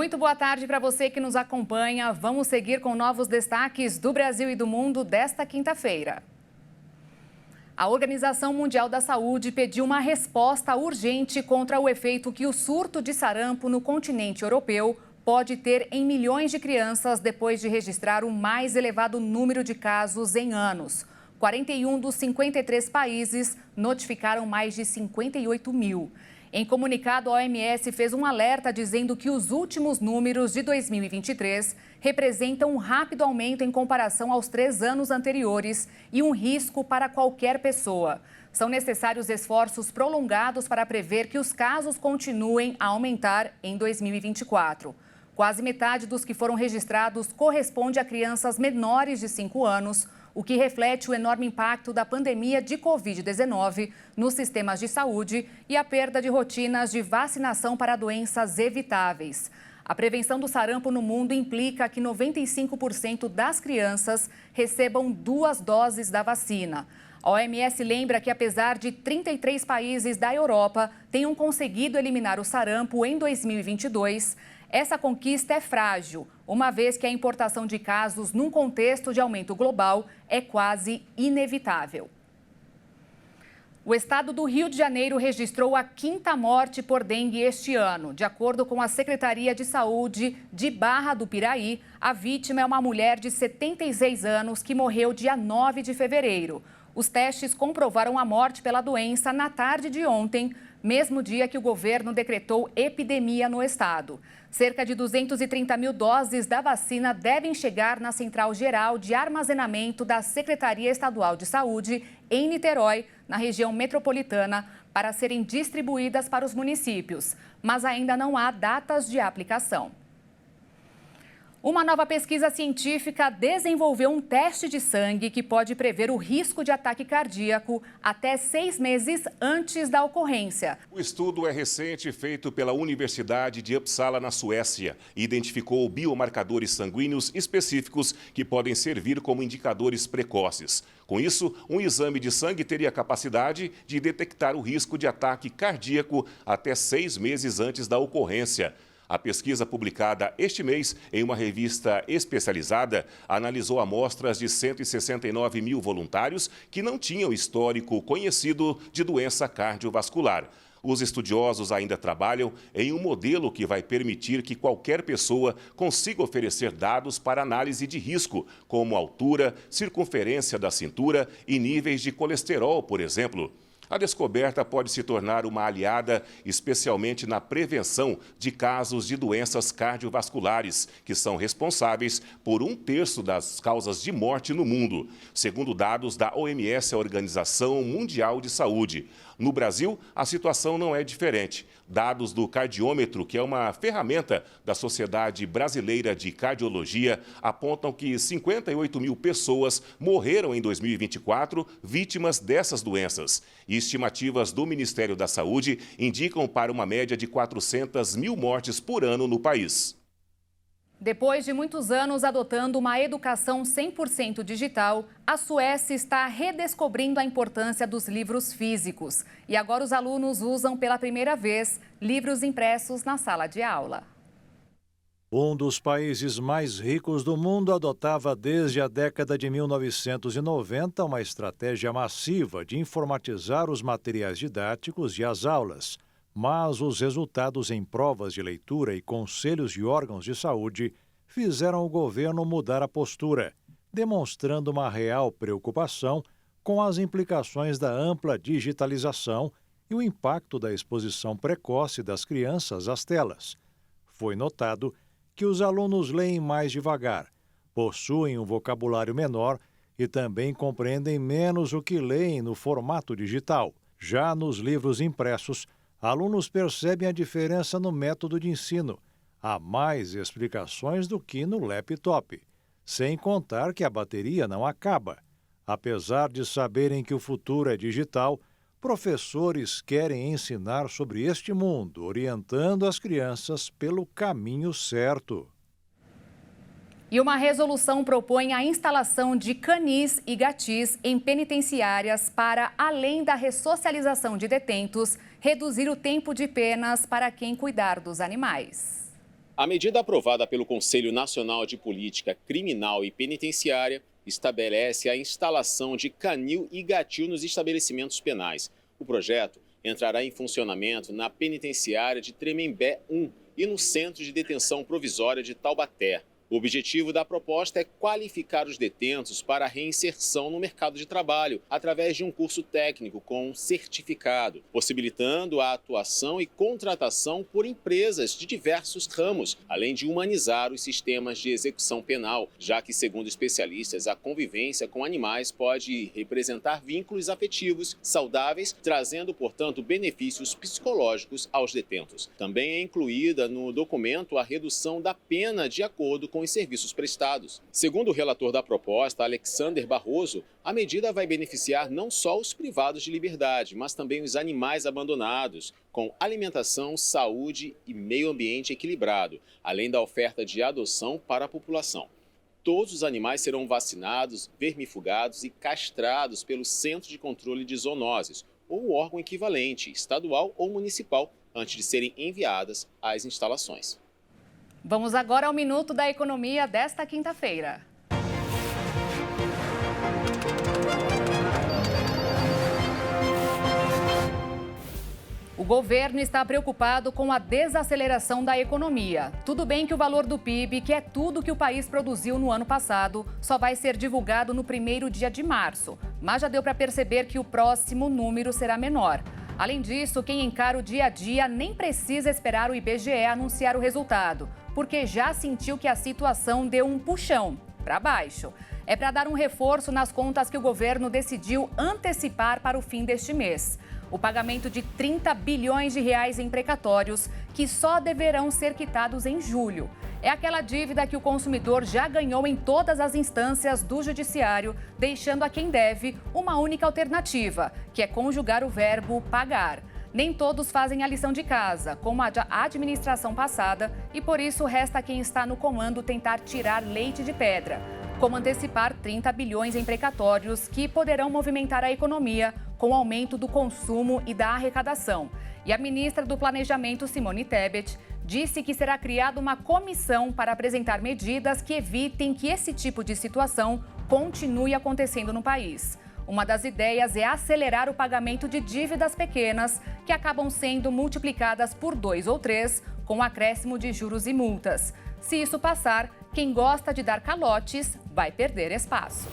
Muito boa tarde para você que nos acompanha. Vamos seguir com novos destaques do Brasil e do mundo desta quinta-feira. A Organização Mundial da Saúde pediu uma resposta urgente contra o efeito que o surto de sarampo no continente europeu pode ter em milhões de crianças depois de registrar o mais elevado número de casos em anos. 41 dos 53 países notificaram mais de 58 mil. Em comunicado, a OMS fez um alerta dizendo que os últimos números de 2023 representam um rápido aumento em comparação aos 3 anos anteriores e um risco para qualquer pessoa. São necessários esforços prolongados para prever que os casos continuem a aumentar em 2024. Quase metade dos que foram registrados corresponde a crianças menores de 5 anos, o que reflete o enorme impacto da pandemia de Covid-19 nos sistemas de saúde e a perda de rotinas de vacinação para doenças evitáveis. A prevenção do sarampo no mundo implica que 95% das crianças recebam 2 doses da vacina. A OMS lembra que, apesar de 33 países da Europa tenham conseguido eliminar o sarampo em 2022, essa conquista é frágil, uma vez que a importação de casos num contexto de aumento global é quase inevitável. O estado do Rio de Janeiro registrou a 5ª morte por dengue este ano. De acordo com a Secretaria de Saúde de Barra do Piraí, a vítima é uma mulher de 76 anos que morreu dia 9 de fevereiro. Os testes comprovaram a morte pela doença na tarde de ontem, mesmo dia que o governo decretou epidemia no estado. Cerca de 230 mil doses da vacina devem chegar na Central Geral de Armazenamento da Secretaria Estadual de Saúde, em Niterói, na região metropolitana, para serem distribuídas para os municípios, mas ainda não há datas de aplicação. Uma nova pesquisa científica desenvolveu um teste de sangue que pode prever o risco de ataque cardíaco até 6 meses antes da ocorrência. O estudo é recente, feito pela Universidade de Uppsala, na Suécia, e identificou biomarcadores sanguíneos específicos que podem servir como indicadores precoces. Com isso, um exame de sangue teria a capacidade de detectar o risco de ataque cardíaco até 6 meses antes da ocorrência. A pesquisa publicada este mês em uma revista especializada analisou amostras de 169 mil voluntários que não tinham histórico conhecido de doença cardiovascular. Os estudiosos ainda trabalham em um modelo que vai permitir que qualquer pessoa consiga oferecer dados para análise de risco, como altura, circunferência da cintura e níveis de colesterol, por exemplo. A descoberta pode se tornar uma aliada, especialmente na prevenção de casos de doenças cardiovasculares, que são responsáveis por 1/3 das causas de morte no mundo, segundo dados da OMS, a Organização Mundial de Saúde. No Brasil, a situação não é diferente. Dados do cardiômetro, que é uma ferramenta da Sociedade Brasileira de Cardiologia, apontam que 58 mil pessoas morreram em 2024 vítimas dessas doenças. E estimativas do Ministério da Saúde indicam para uma média de 400 mil mortes por ano no país. Depois de muitos anos adotando uma educação 100% digital, a Suécia está redescobrindo a importância dos livros físicos. E agora os alunos usam pela primeira vez livros impressos na sala de aula. Um dos países mais ricos do mundo adotava desde a década de 1990 uma estratégia massiva de informatizar os materiais didáticos e as aulas. Mas os resultados em provas de leitura e conselhos de órgãos de saúde fizeram o governo mudar a postura, demonstrando uma real preocupação com as implicações da ampla digitalização e o impacto da exposição precoce das crianças às telas. Foi notado que os alunos leem mais devagar, possuem um vocabulário menor e também compreendem menos o que leem no formato digital. Já nos livros impressos, alunos percebem a diferença no método de ensino. Há mais explicações do que no laptop, sem contar que a bateria não acaba. Apesar de saberem que o futuro é digital, professores querem ensinar sobre este mundo, orientando as crianças pelo caminho certo. E uma resolução propõe a instalação de canis e gatis em penitenciárias para, além da ressocialização de detentos, reduzir o tempo de penas para quem cuidar dos animais. A medida aprovada pelo Conselho Nacional de Política Criminal e Penitenciária estabelece a instalação de canil e gatil nos estabelecimentos penais. O projeto entrará em funcionamento na penitenciária de Tremembé 1 e no Centro de Detenção Provisória de Taubaté. O objetivo da proposta é qualificar os detentos para a reinserção no mercado de trabalho através de um curso técnico com certificado, possibilitando a atuação e contratação por empresas de diversos ramos, além de humanizar os sistemas de execução penal, já que, segundo especialistas, a convivência com animais pode representar vínculos afetivos saudáveis, trazendo, portanto, benefícios psicológicos aos detentos. Também é incluída no documento a redução da pena de acordo com os serviços prestados. Segundo o relator da proposta, Alexander Barroso, a medida vai beneficiar não só os privados de liberdade, mas também os animais abandonados, com alimentação, saúde e meio ambiente equilibrado, além da oferta de adoção para a população. Todos os animais serão vacinados, vermifugados e castrados pelo Centro de Controle de Zoonoses, ou órgão equivalente, estadual ou municipal, antes de serem enviadas às instalações. Vamos agora ao Minuto da Economia desta quinta-feira. O governo está preocupado com a desaceleração da economia. Tudo bem que o valor do PIB, que é tudo que o país produziu no ano passado, só vai ser divulgado no primeiro dia de março. Mas já deu para perceber que o próximo número será menor. Além disso, quem encara o dia a dia nem precisa esperar o IBGE anunciar o resultado, porque já sentiu que a situação deu um puxão para baixo. É para dar um reforço nas contas que o governo decidiu antecipar para o fim deste mês. O pagamento de 30 bilhões de reais em precatórios, que só deverão ser quitados em julho. É aquela dívida que o consumidor já ganhou em todas as instâncias do judiciário, deixando a quem deve uma única alternativa, que é conjugar o verbo pagar. Nem todos fazem a lição de casa, como a administração passada, e por isso resta a quem está no comando tentar tirar leite de pedra. Como antecipar 30 bilhões em precatórios que poderão movimentar a economia com o aumento do consumo e da arrecadação. E a ministra do Planejamento, Simone Tebet, disse que será criada uma comissão para apresentar medidas que evitem que esse tipo de situação continue acontecendo no país. Uma das ideias é acelerar o pagamento de dívidas pequenas, que acabam sendo multiplicadas por 2 ou 3, com acréscimo de juros e multas. Se isso passar, quem gosta de dar calotes vai perder espaço.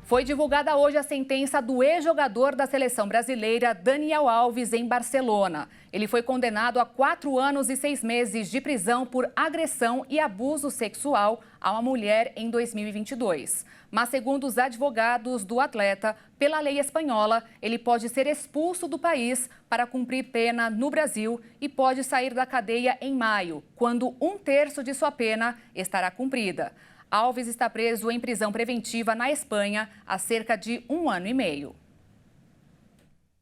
Foi divulgada hoje a sentença do ex-jogador da seleção brasileira, Daniel Alves, em Barcelona. Ele foi condenado a 4 anos e 6 meses de prisão por agressão e abuso sexual a uma mulher em 2022. Mas, segundo os advogados do atleta, pela lei espanhola, ele pode ser expulso do país para cumprir pena no Brasil e pode sair da cadeia em maio, quando 1/3 de sua pena estará cumprida. Alves está preso em prisão preventiva na Espanha há cerca de 1 ano e meio.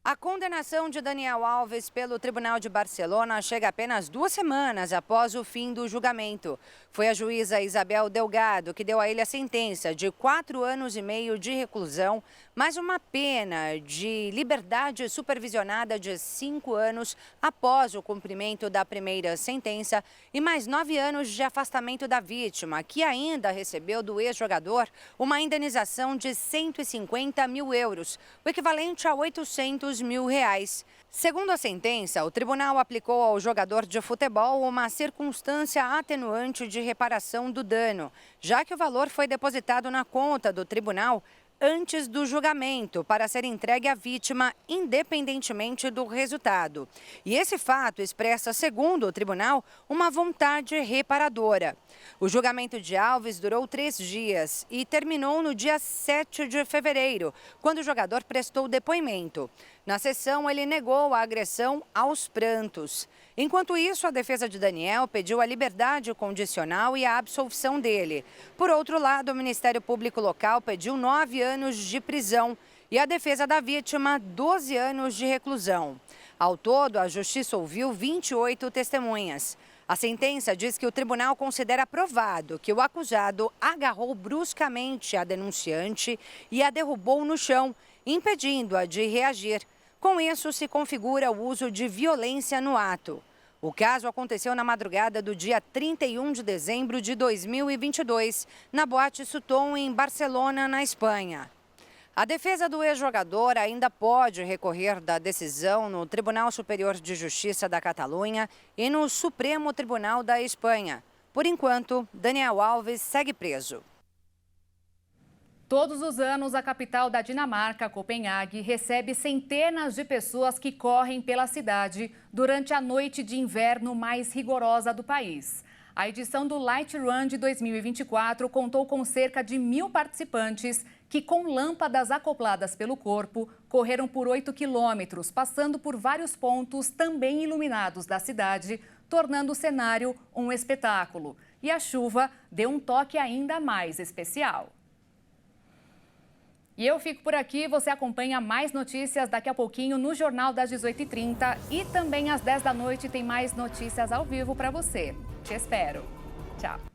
A condenação de Daniel Alves pelo Tribunal de Barcelona chega apenas 2 semanas após o fim do julgamento. Foi a juíza Isabel Delgado que deu a ele a sentença de 4 anos e meio de reclusão, mais uma pena de liberdade supervisionada de 5 anos após o cumprimento da primeira sentença e mais 9 anos de afastamento da vítima, que ainda recebeu do ex-jogador uma indenização de 150 mil euros, o equivalente a 800 mil reais. Segundo a sentença, o tribunal aplicou ao jogador de futebol uma circunstância atenuante de reparação do dano, já que o valor foi depositado na conta do tribunal antes do julgamento para ser entregue à vítima, independentemente do resultado. E esse fato expressa, segundo o tribunal, uma vontade reparadora. O julgamento de Alves durou 3 dias e terminou no dia 7 de fevereiro, quando o jogador prestou depoimento. Na sessão, ele negou a agressão aos prantos. Enquanto isso, a defesa de Daniel pediu a liberdade condicional e a absolvição dele. Por outro lado, o Ministério Público Local pediu 9 anos de prisão e a defesa da vítima 12 anos de reclusão. Ao todo, a Justiça ouviu 28 testemunhas. A sentença diz que o tribunal considera provado que o acusado agarrou bruscamente a denunciante e a derrubou no chão, impedindo-a de reagir. Com isso, se configura o uso de violência no ato. O caso aconteceu na madrugada do dia 31 de dezembro de 2022, na Boate Sutton, em Barcelona, na Espanha. A defesa do ex-jogador ainda pode recorrer da decisão no Tribunal Superior de Justiça da Catalunha e no Supremo Tribunal da Espanha. Por enquanto, Daniel Alves segue preso. Todos os anos, a capital da Dinamarca, Copenhague, recebe centenas de pessoas que correm pela cidade durante a noite de inverno mais rigorosa do país. A edição do Light Run de 2024 contou com cerca de 1.000 participantes que, com lâmpadas acopladas pelo corpo, correram por 8 quilômetros, passando por vários pontos também iluminados da cidade, tornando o cenário um espetáculo. E a chuva deu um toque ainda mais especial. E eu fico por aqui, você acompanha mais notícias daqui a pouquinho no Jornal das 18h30 e também às 10 da noite tem mais notícias ao vivo para você. Te espero. Tchau.